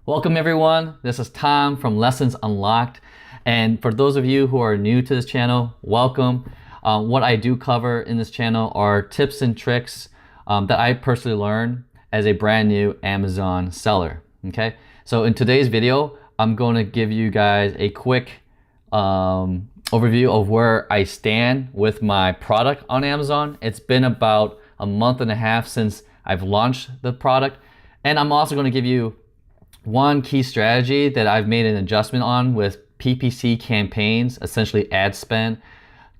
Welcome everyone, this is Tom from Lessons Unlocked, and for those of you who are new to this channel, welcome. What I do cover in this channel are tips and tricks that I personally learned as a brand new Amazon seller. Okay, so in today's video, I'm going to give you guys a quick overview of where I stand with my product on Amazon. It's been about a month and a half since I've launched the product, and I'm also going to give you one key strategy that I've made an adjustment on with PPC campaigns, essentially ad spend,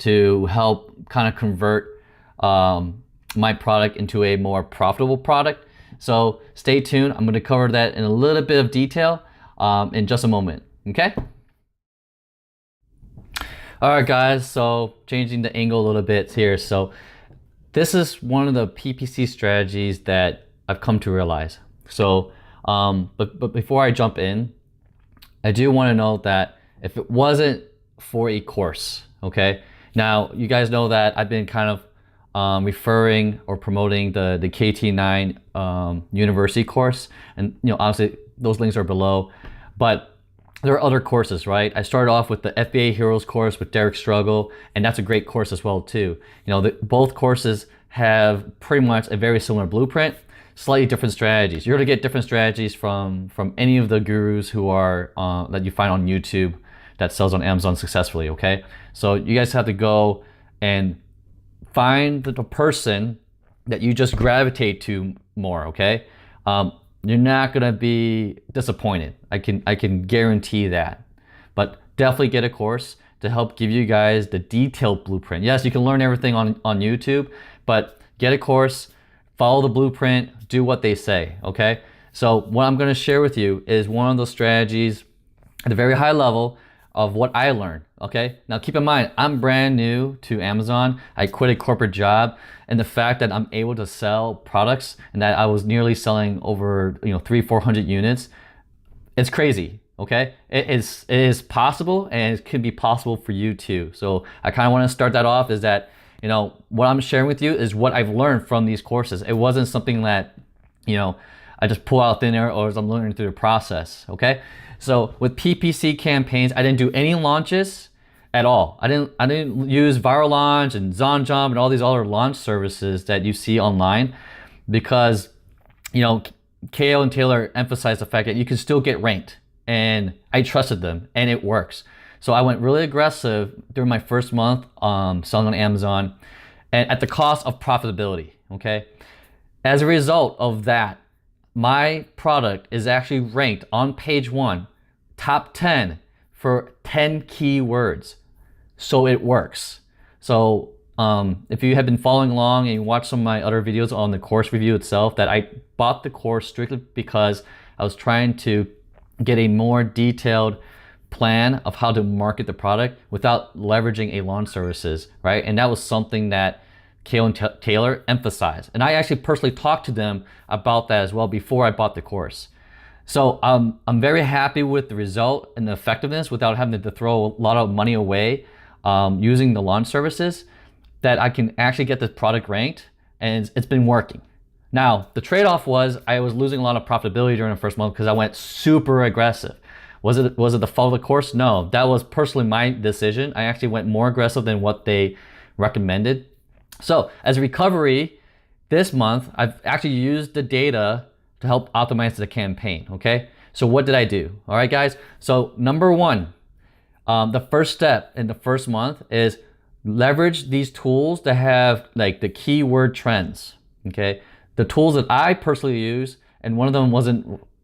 to help kind of convert my product into a more profitable product. So stay tuned. I'm going to cover that in a little bit of detail in just a moment. Okay? All right, guys. So changing the angle a little bit here. So this is one of the PPC strategies that I've come to realize. So but before I jump in, I do want to note that if it wasn't for a course, okay? Now, you guys know that I've been kind of referring or promoting the KT9 university course, and obviously those links are below, but there are other courses, right? I started off with the FBA Heroes course with Derek Struggle, and that's a great course as well too. Both courses have pretty much a very similar blueprint, slightly different strategies. You're gonna get different strategies from any of the gurus who are that you find on YouTube that sells on Amazon successfully, okay? So you guys have to go and find the person that you just gravitate to more, okay? You're not gonna be disappointed. I can guarantee that. But definitely get a course to help give you guys the detailed blueprint. Yes, you can learn everything on YouTube, but get a course, follow the blueprint, do what they say, okay? So what I'm gonna share with you is one of those strategies at a very high level of what I learned, okay? Now keep in mind, I'm brand new to Amazon. I quit a corporate job, and the fact that I'm able to sell products and that I was nearly selling over 300-400 units, it's crazy, okay? It is possible, and it can be possible for you too. So I kind of want to start that off is that what I'm sharing with you is what I've learned from these courses. It wasn't something that, I just pull out thin air or as I'm learning through the process, okay? So with PPC campaigns, I didn't do any launches at all. I didn't use Viral Launch and ZonJump and all these other launch services that you see online because, KO and Taylor emphasized the fact that you can still get ranked, and I trusted them and it works. So I went really aggressive during my first month selling on Amazon, and at the cost of profitability, okay? As a result of that, my product is actually ranked on page 1, top 10 for 10 keywords. So it works. So if you have been following along and you watch some of my other videos on the course review itself, that I bought the course strictly because I was trying to get a more detailed plan of how to market the product without leveraging a launch services, right? And that was something that KO and Taylor emphasized. And I actually personally talked to them about that as well before I bought the course. So I'm very happy with the result and the effectiveness without having to throw a lot of money away using the launch services, that I can actually get the product ranked, and it's been working. Now, the trade-off was I was losing a lot of profitability during the first month because I went super aggressive. Was it the fault of the course? No, that was personally my decision. I actually went more aggressive than what they recommended. So as a recovery, this month, I've actually used the data to help optimize the campaign, okay? So what did I do? All right, guys. So number one, the first step in the first month is leverage these tools to have like the keyword trends, okay? The tools that I personally use, and one of them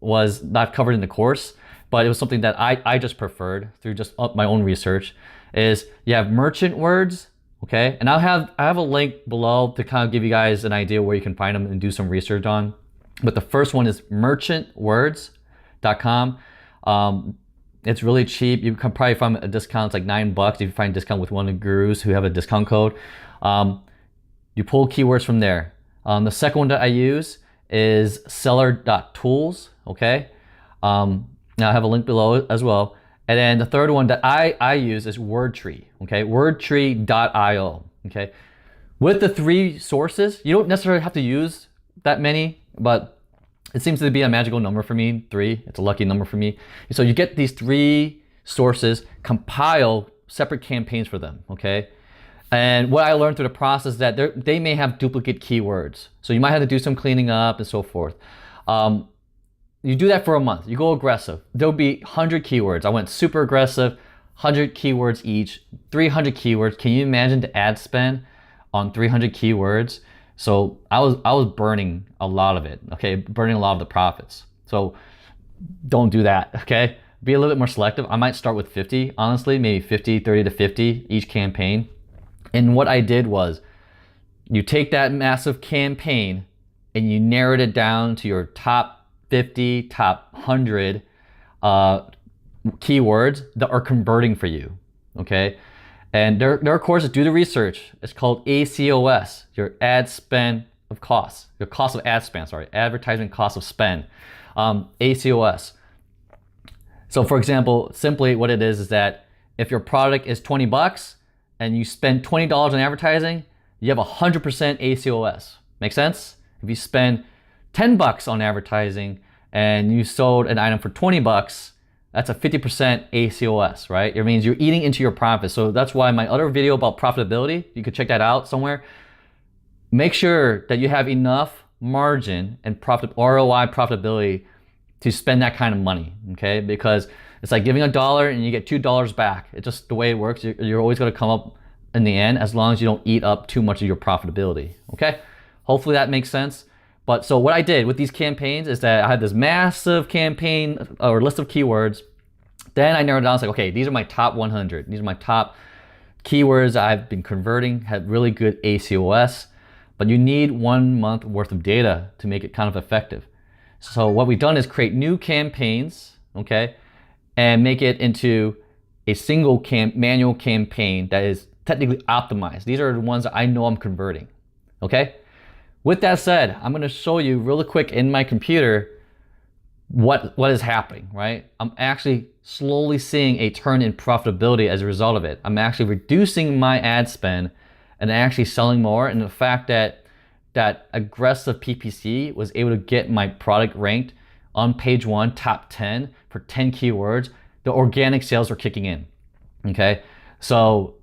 was not covered in the course, but it was something that I just preferred through just my own research, is you have merchant words, okay? And I have a link below to kind of give you guys an idea where you can find them and do some research on. But the first one is merchantwords.com. It's really cheap. You can probably find a discount. It's like $9 if you find a discount with one of the gurus who have a discount code. You pull keywords from there. The second one that I use is seller.tools, okay? Now I have a link below as well. And then the third one that I use is Wordtree, okay? Wordtree.io, okay? With the 3 sources, you don't necessarily have to use that many, but It seems to be a magical number for me, 3. It's a lucky number for me. So you get these 3 sources, compile separate campaigns for them, okay? And what I learned through the process is that they may have duplicate keywords. So you might have to do some cleaning up and so forth. You do that for a month. You go aggressive. There'll be 100 keywords. I went super aggressive, 100 keywords each, 300 keywords. Can you imagine the ad spend on 300 keywords? So I was burning a lot of it, okay? Burning a lot of the profits. So don't do that, okay? Be a little bit more selective. I might start with 50, honestly, maybe 50, 30 to 50 each campaign. And what I did was you take that massive campaign and you narrowed it down to your top 50, top 100 keywords that are converting for you, okay? And there are courses, do the research. It's called ACOS, your ad spend of costs, your cost of ad spend, sorry, advertising cost of spend, ACOS. So for example, simply what it is that if your product is 20 bucks and you spend $20 on advertising, you have 100% ACOS. Make sense? If you spend 10 bucks on advertising and you sold an item for 20 bucks, that's a 50% ACOS, right? It means you're eating into your profits. So that's why my other video about profitability, you could check that out somewhere. Make sure that you have enough margin and ROI profitability to spend that kind of money, okay? Because it's like giving $1 and you get $2 back. It's just the way it works. You're always gonna come up in the end as long as you don't eat up too much of your profitability, okay? Hopefully that makes sense. But so what I did with these campaigns is that I had this massive campaign or list of keywords. Then I narrowed down, it's like, okay, these are my top 100. These are my top keywords I've been converting, had really good ACOS, but you need 1 month worth of data to make it kind of effective. So what we've done is create new campaigns, okay, and make it into a single manual campaign that is technically optimized. These are the ones that I know I'm converting, okay? With that said, I'm gonna show you really quick in my computer what is happening, right? I'm actually slowly seeing a turn in profitability as a result of it. I'm actually reducing my ad spend and actually selling more. And the fact that that aggressive PPC was able to get my product ranked on page 1, top 10 for 10 keywords, the organic sales are kicking in, okay? So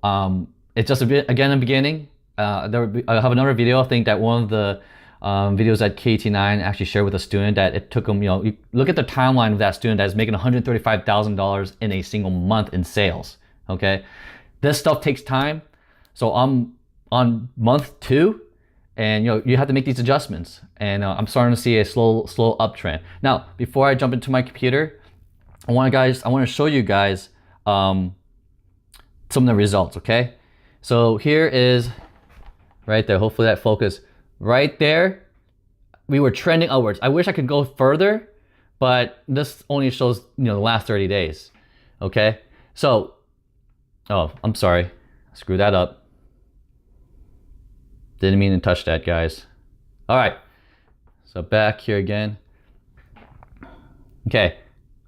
it's just a bit, again, in the beginning. I have another video. I think that one of the videos that KT9 actually shared with a student that it took him, you look at the timeline of that student that is making $135,000 in a single month in sales, okay? This stuff takes time. So I'm on month 2 and you have to make these adjustments. And I'm starting to see a slow uptrend. Now, before I jump into my computer, I want to show you guys some of the results, okay? So here is right there, hopefully that focus. Right there, we were trending upwards. I wish I could go further, but this only shows the last 30 days. Okay, so I'm sorry, screw that up. Didn't mean to touch that, guys. All right, so back here again. Okay,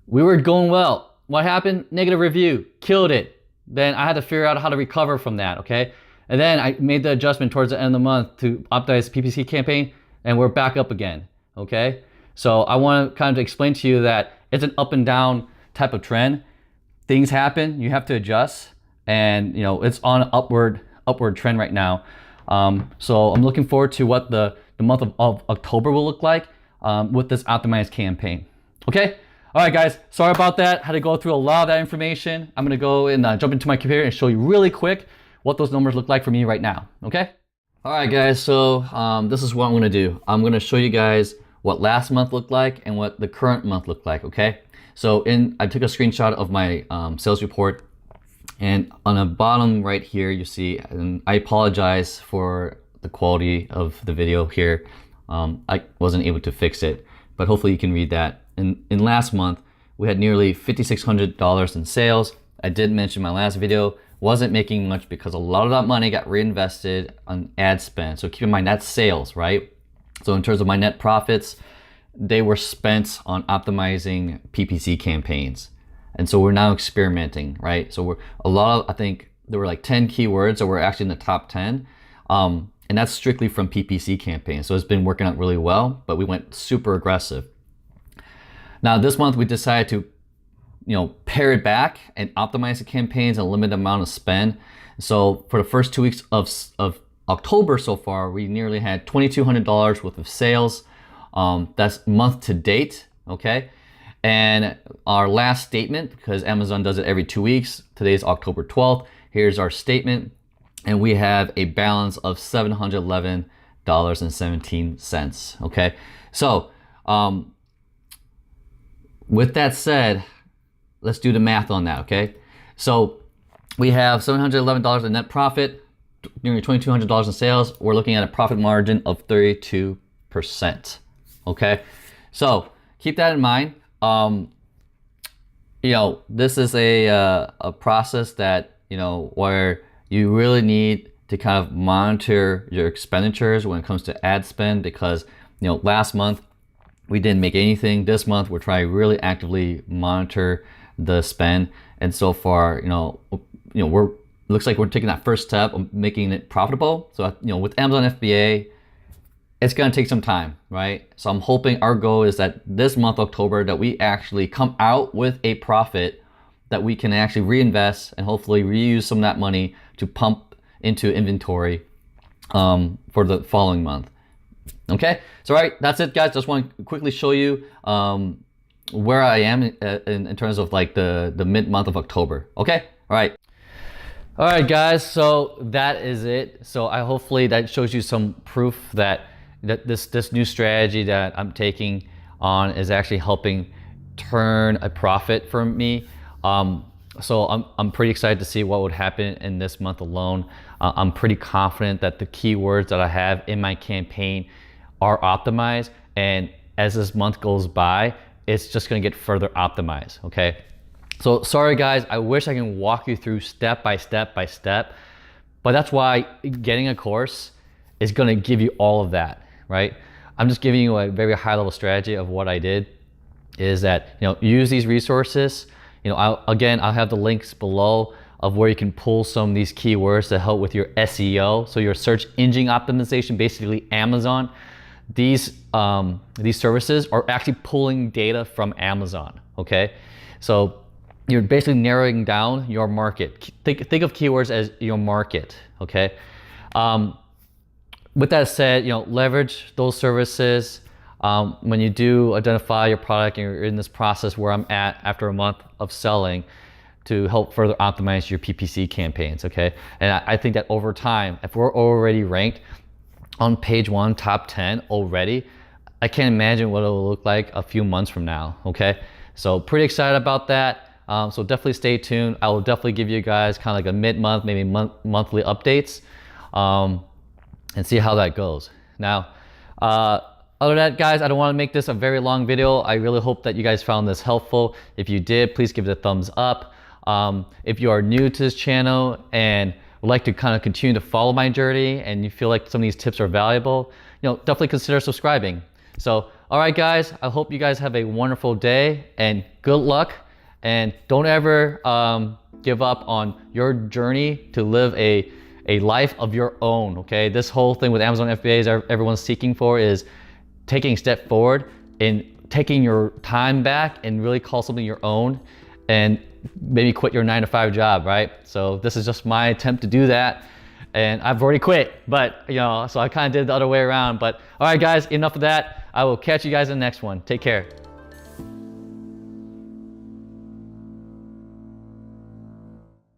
we were going well. What happened? Negative review, killed it. Then I had to figure out how to recover from that. Okay. And then I made the adjustment towards the end of the month to optimize the PPC campaign, and we're back up again, okay? So I want to kind of explain to you that it's an up and down type of trend. Things happen, you have to adjust, and it's on an upward trend right now. So I'm looking forward to what the month of October will look like with this optimized campaign, okay? All right, guys, sorry about that. Had to go through a lot of that information. I'm gonna go and jump into my computer and show you really quick what those numbers look like for me right now, okay? All right, guys, so this is what I'm gonna do. I'm gonna show you guys what last month looked like and what the current month looked like, okay? So I took a screenshot of my sales report, and on the bottom right here, you see, and I apologize for the quality of the video here. I wasn't able to fix it, but hopefully you can read that. In last month, we had nearly $5,600 in sales. I did mention in my last video, wasn't making much because a lot of that money got reinvested on ad spend. So keep in mind, that's sales, right? So in terms of my net profits, they were spent on optimizing PPC campaigns. And so we're now experimenting, right? So I think there were like 10 keywords that were actually in the top 10. And that's strictly from PPC campaigns. So it's been working out really well, but we went super aggressive. Now this month we decided to, pare it back and optimize the campaigns and limit the amount of spend. So for the first 2 weeks of October so far, we nearly had $2,200 worth of sales. That's month to date, okay? And our last statement, because Amazon does it every 2 weeks, today is October 12th. Here's our statement, and we have a balance of $711.17, okay? So with that said, let's do the math on that, okay? So we have $711 in net profit, nearly $2,200 in sales. We're looking at a profit margin of 32%, okay? So keep that in mind. This is a process that, where you really need to kind of monitor your expenditures when it comes to ad spend, because, last month we didn't make anything. This month we're trying to really actively monitor the spend. And so far, looks like we're taking that first step of making it profitable. So, with Amazon FBA, it's gonna take some time, right? So I'm hoping, our goal is that this month, October, that we actually come out with a profit that we can actually reinvest and hopefully reuse some of that money to pump into inventory for the following month. Okay, so all right, that's it, guys. Just want to quickly show you where I am in terms of like the mid-month of October. Okay, all right. All right, guys, so that is it. So hopefully that shows you some proof that this new strategy that I'm taking on is actually helping turn a profit for me. So I'm pretty excited to see what would happen in this month alone. I'm pretty confident that the keywords that I have in my campaign are optimized, and as this month goes by, it's just gonna get further optimized, okay? So sorry guys, I wish I can walk you through step by step, but that's why getting a course is gonna give you all of that, right? I'm just giving you a very high level strategy of what I did, is that, use these resources. I'll have the links below of where you can pull some of these keywords to help with your SEO. So your search engine optimization, basically Amazon. These services are actually pulling data from Amazon, okay? So you're basically narrowing down your market. Think of keywords as your market, okay? With that said, leverage those services. When you do identify your product and you're in this process where I'm at after a month of selling, to help further optimize your PPC campaigns, okay? And I think that over time, if we're already ranked on page 1, top 10 already, I can't imagine what it will look like a few months from now, okay? So pretty excited about that. So definitely stay tuned. I will definitely give you guys kind of like a mid-month, maybe monthly updates, and see how that goes. Now, other than that, guys, I don't want to make this a very long video. I really hope that you guys found this helpful. If you did, please give it a thumbs up. If you are new to this channel and would like to kind of continue to follow my journey and you feel like some of these tips are valuable, definitely consider subscribing. So, all right, guys, I hope you guys have a wonderful day and good luck. And don't ever give up on your journey to live a life of your own, okay? This whole thing with Amazon FBA is everyone's seeking for is taking a step forward in taking your time back and really call something your own, and maybe quit your 9-to-5 job, right? So this is just my attempt to do that, and I've already quit, but so I kind of did the other way around. But all right, guys, enough of that. I will catch you guys in the next one. Take care.